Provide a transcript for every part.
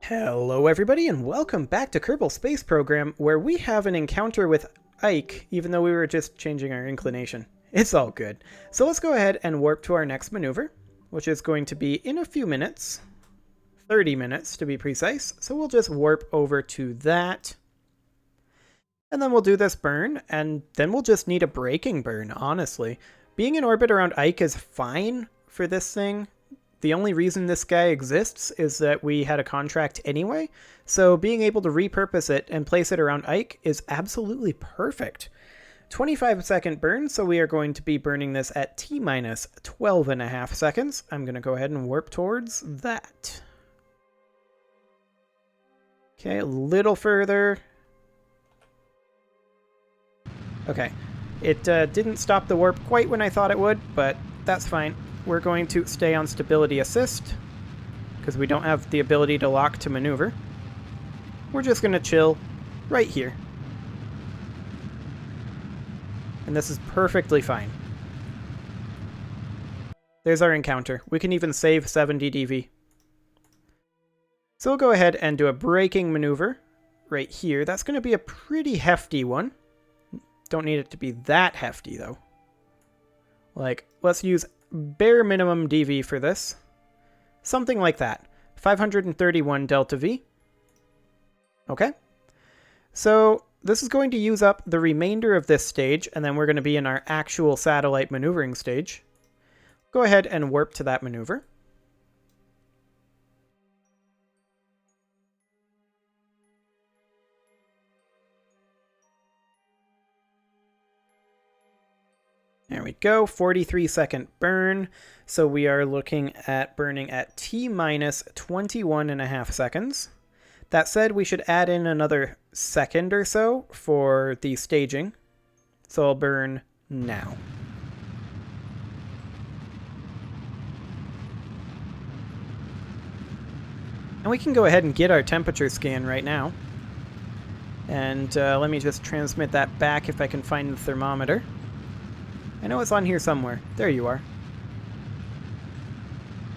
Hello everybody and welcome back to Kerbal Space Program, where we have an encounter with Ike, even though we were just changing our inclination. It's all good. So let's go ahead and warp to our next maneuver, which is going to be in a few minutes. 30 minutes to be precise. So we'll just warp over to that. And then we'll do this burn, and then we'll just need a braking burn, honestly. Being in orbit around Ike is fine for this thing. The only reason this guy exists is that we had a contract anyway, so being able to repurpose it and place it around Ike is absolutely perfect. 25-second burn, so we are going to be burning this at T-minus 12.5 seconds. I'm going to go ahead and warp towards that. Okay, a little further. Okay, it didn't stop the warp quite when I thought it would, but that's fine. We're going to stay on stability assist because we don't have the ability to lock to maneuver. We're just going to chill right here. And this is perfectly fine. There's our encounter. We can even save 70 DV. So we'll go ahead and do a braking maneuver right here. That's going to be a pretty hefty one. Don't need it to be that hefty though. Like, let's use bare minimum DV for this. Something like that. 531 delta V. Okay. So this is going to use up the remainder of this stage, and then we're going to be in our actual satellite maneuvering stage. Go ahead and warp to that maneuver. There we go, 43-second burn. So we are looking at burning at T-minus 21.5 seconds. That said, we should add in another second or so for the staging. So I'll burn now. And we can go ahead and get our temperature scan right now. And let me just transmit that back if I can find the thermometer. I know it's on here somewhere. There you are.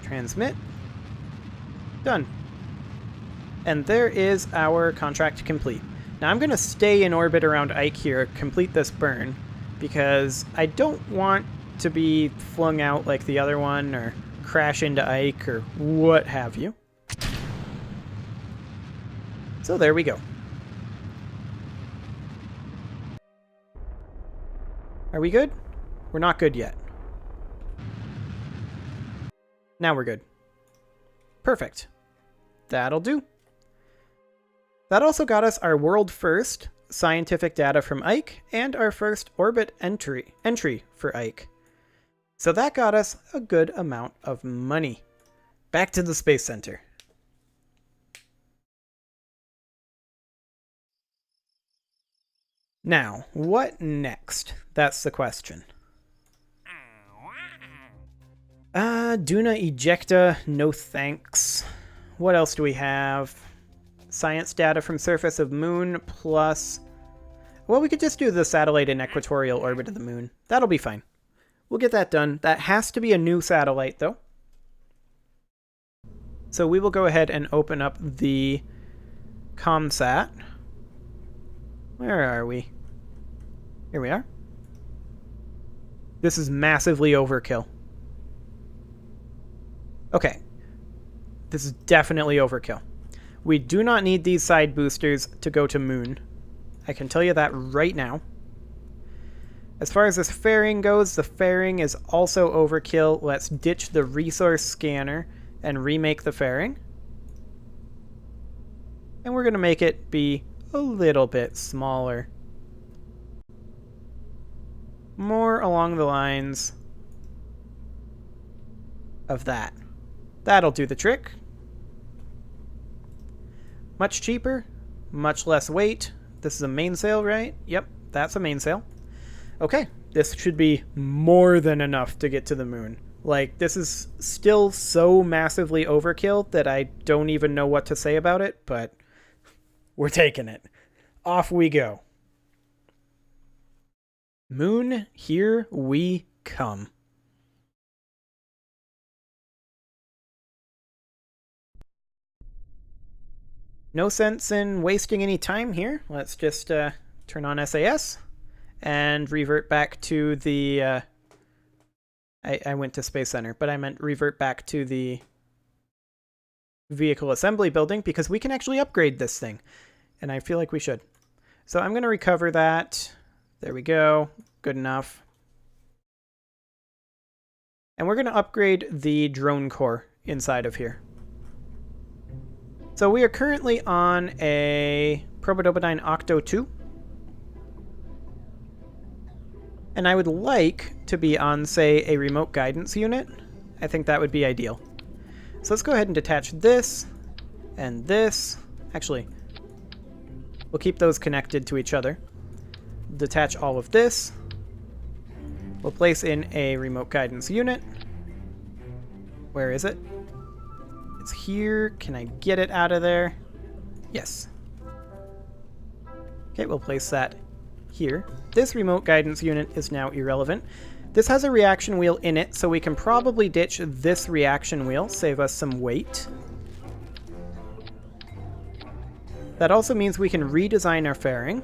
Transmit. Done. And there is our contract complete. Now I'm going to stay in orbit around Ike here, complete this burn, because I don't want to be flung out like the other one or crash into Ike or what have you. So there we go. Are we good? We're not good yet. Now we're good. Perfect. That'll do. That also got us our world first scientific data from Ike and our first orbit entry for Ike. So that got us a good amount of money. Back to the Space Center. Now, what next? That's the question. Duna ejecta, no thanks. What else do we have? Science data from surface of moon plus... Well, we could just do the satellite in equatorial orbit of the moon. That'll be fine. We'll get that done. That has to be a new satellite, though. So we will go ahead and open up the ComSat. Where are we? Here we are. This is massively overkill. Okay. This is definitely overkill. We do not need these side boosters to go to moon. I can tell you that right now. As far as this fairing goes, the fairing is also overkill. Let's ditch the resource scanner and remake the fairing. And we're going to make it be a little bit smaller. More along the lines of that. That'll do the trick. Much cheaper, much less weight. This is a mainsail, right? Yep, that's a mainsail. Okay, this should be more than enough to get to the moon. Like, this is still so massively overkill that I don't even know what to say about it, but we're taking it. Off we go. Moon, here we come. No sense in wasting any time here. Let's just turn on SAS and revert back to the... I went to Space Center, but I meant revert back to the vehicle assembly building because we can actually upgrade this thing. And I feel like we should. So I'm going to recover that. There we go. Good enough. And we're going to upgrade the drone core inside of here. So we are currently on a Probodobodyne Octo 2. And I would like to be on, say, a remote guidance unit. I think that would be ideal. So let's go ahead and detach this and this. Actually, we'll keep those connected to each other. Detach all of this. We'll place in a remote guidance unit. Where is it? It's here. Can I get it out of there? Yes. Okay, we'll place that here. This remote guidance unit is now irrelevant. This has a reaction wheel in it, so we can probably ditch this reaction wheel, save us some weight. That also means we can redesign our fairing,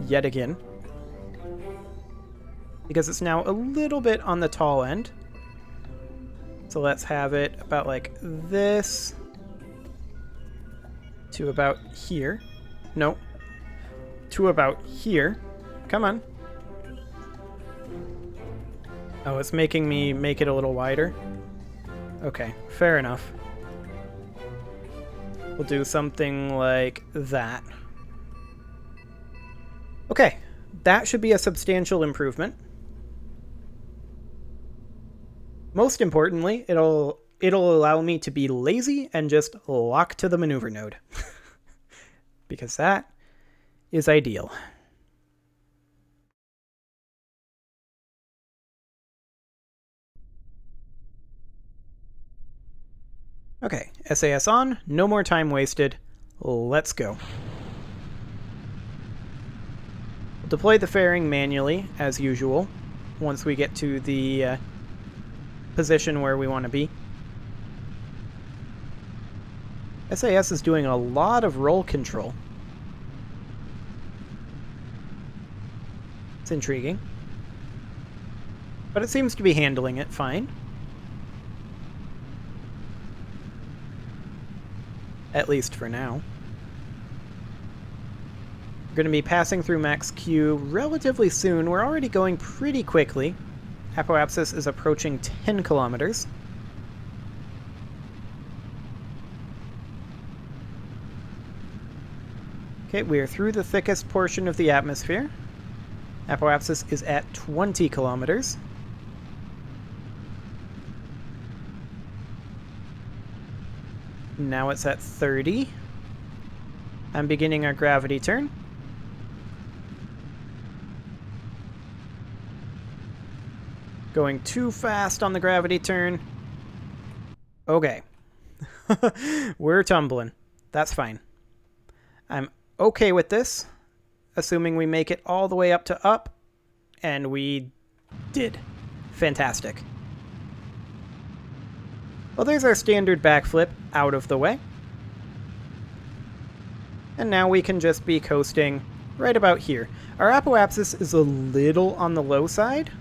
yet again, because it's now a little bit on the tall end. So let's have it about like this to about here. No, to about here. Come on. Oh, it's making me make it a little wider. Okay, fair enough. We'll do something like that. Okay, that should be a substantial improvement. Most importantly, it'll allow me to be lazy and just lock to the maneuver node. Because that is ideal. Okay, SAS on, no more time wasted. Let's go. We'll deploy the fairing manually, as usual, once we get to the position where we want to be. SAS is doing a lot of roll control. It's intriguing. But it seems to be handling it fine. At least for now. We're going to be passing through Max Q relatively soon. We're already going pretty quickly. Apoapsis is approaching 10 kilometers. Okay, we are through the thickest portion of the atmosphere. Apoapsis is at 20 kilometers. Now it's at 30. I'm beginning our gravity turn. Going too fast on the gravity turn. Okay. We're tumbling. That's fine. I'm okay with this, assuming we make it all the way up to up, and we did. Fantastic. Well, there's our standard backflip out of the way. And now we can just be coasting right about here. Our apoapsis is a little on the low side,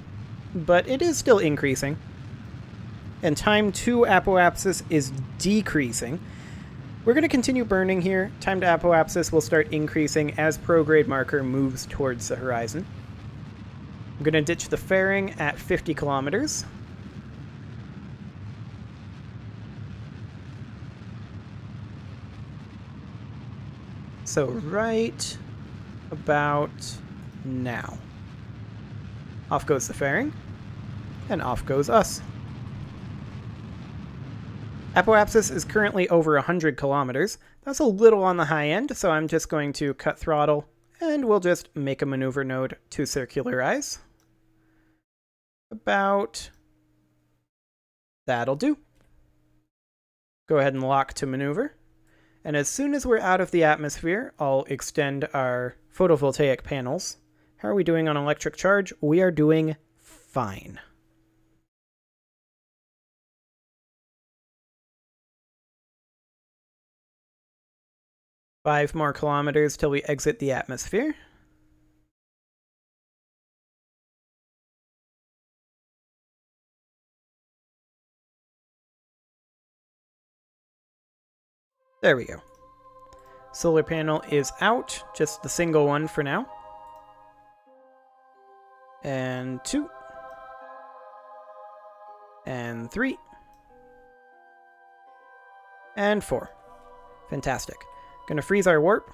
but it is still increasing. And time to apoapsis is decreasing. We're going to continue burning here. Time to apoapsis will start increasing as prograde marker moves towards the horizon. I'm going to ditch the fairing at 50 kilometers. So right about now. Off goes the fairing, and off goes us. Apoapsis is currently over 100 kilometers. That's a little on the high end, so I'm just going to cut throttle, and we'll just make a maneuver node to circularize. About... that'll do. Go ahead and lock to maneuver. And as soon as we're out of the atmosphere, I'll extend our photovoltaic panels. How are we doing on electric charge? We are doing fine. 5 more kilometers till we exit the atmosphere. There we go. Solar panel is out, just the single one for now. And 2. And 3. And 4. Fantastic. Gonna freeze our warp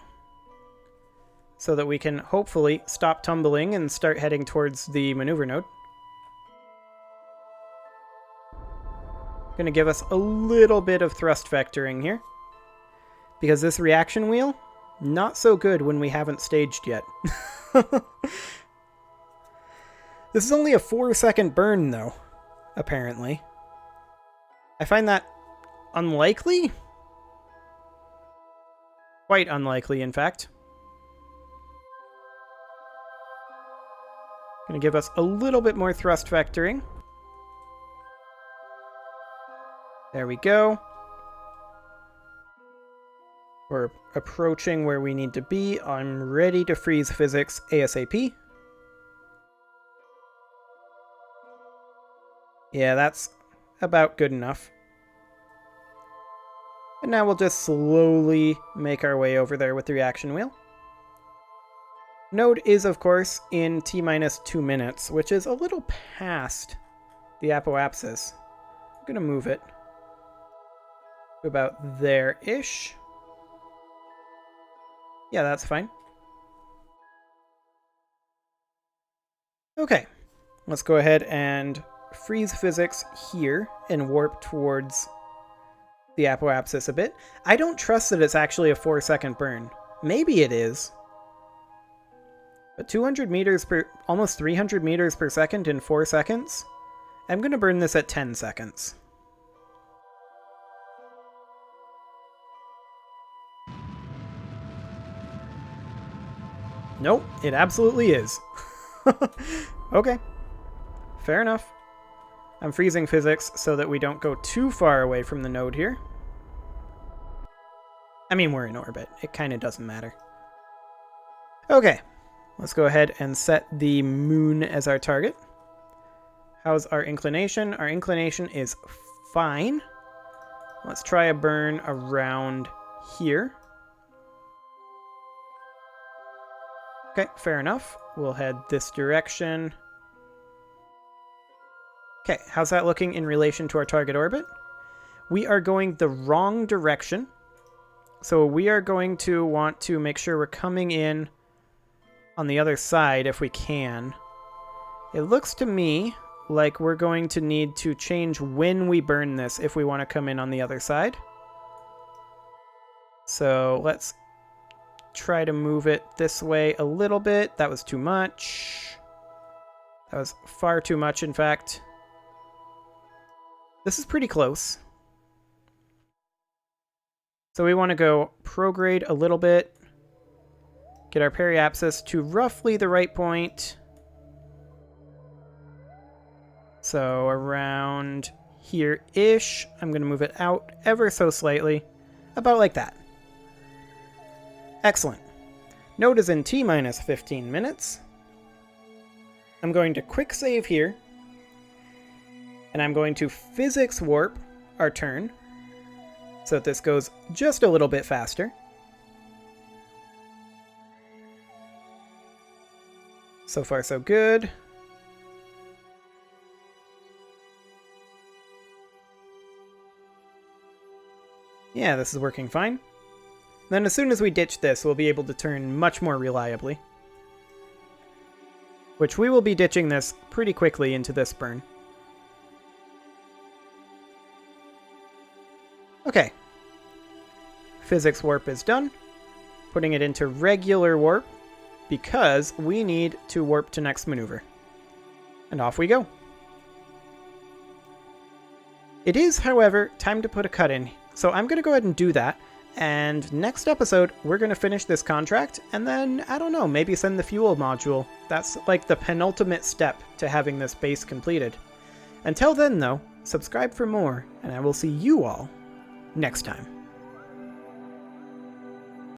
so that we can hopefully stop tumbling and start heading towards the maneuver node. Gonna give us a little bit of thrust vectoring here, because this reaction wheel, not so good when we haven't staged yet. This is only a 4-second burn, though, apparently. I find that unlikely. Quite unlikely, in fact. Gonna give us a little bit more thrust vectoring. There we go. We're approaching where we need to be. I'm ready to freeze physics ASAP. Yeah, that's about good enough. And now we'll just slowly make our way over there with the reaction wheel. Node is, of course, in T-minus 2 minutes, which is a little past the apoapsis. I'm going to move it to about there-ish. Yeah, that's fine. Okay, let's go ahead and freeze physics here and warp towards the apoapsis a bit. I don't trust that it's actually a 4-second burn. Maybe it is. But 200 meters per, almost 300 meters per second in 4 seconds? I'm going to burn this at 10 seconds. Nope, it absolutely is. Okay, fair enough. I'm freezing physics so that we don't go too far away from the node here. I mean, we're in orbit. It kind of doesn't matter. Okay, let's go ahead and set the moon as our target. How's our inclination? Our inclination is fine. Let's try a burn around here. Okay, fair enough. We'll head this direction. Okay, how's that looking in relation to our target orbit? We are going the wrong direction. So we are going to want to make sure we're coming in on the other side if we can. It looks to me like we're going to need to change when we burn this if we want to come in on the other side. So let's try to move it this way a little bit. That was too much. That was far too much, in fact. This is pretty close. So we want to go prograde a little bit. Get our periapsis to roughly the right point. So around here-ish. I'm going to move it out ever so slightly. About like that. Excellent. Node is in T-minus 15 minutes. I'm going to quick save here. And I'm going to physics warp our turn so that this goes just a little bit faster. So far, so good. Yeah, this is working fine. Then as soon as we ditch this, we'll be able to turn much more reliably. Which we will be ditching this pretty quickly into this burn. Okay. Physics warp is done. Putting it into regular warp because we need to warp to next maneuver. And off we go. It is, however, time to put a cut in. So I'm going to go ahead and do that. And next episode, we're going to finish this contract. And then, I don't know, maybe send the fuel module. That's like the penultimate step to having this base completed. Until then, though, subscribe for more. And I will see you all next time.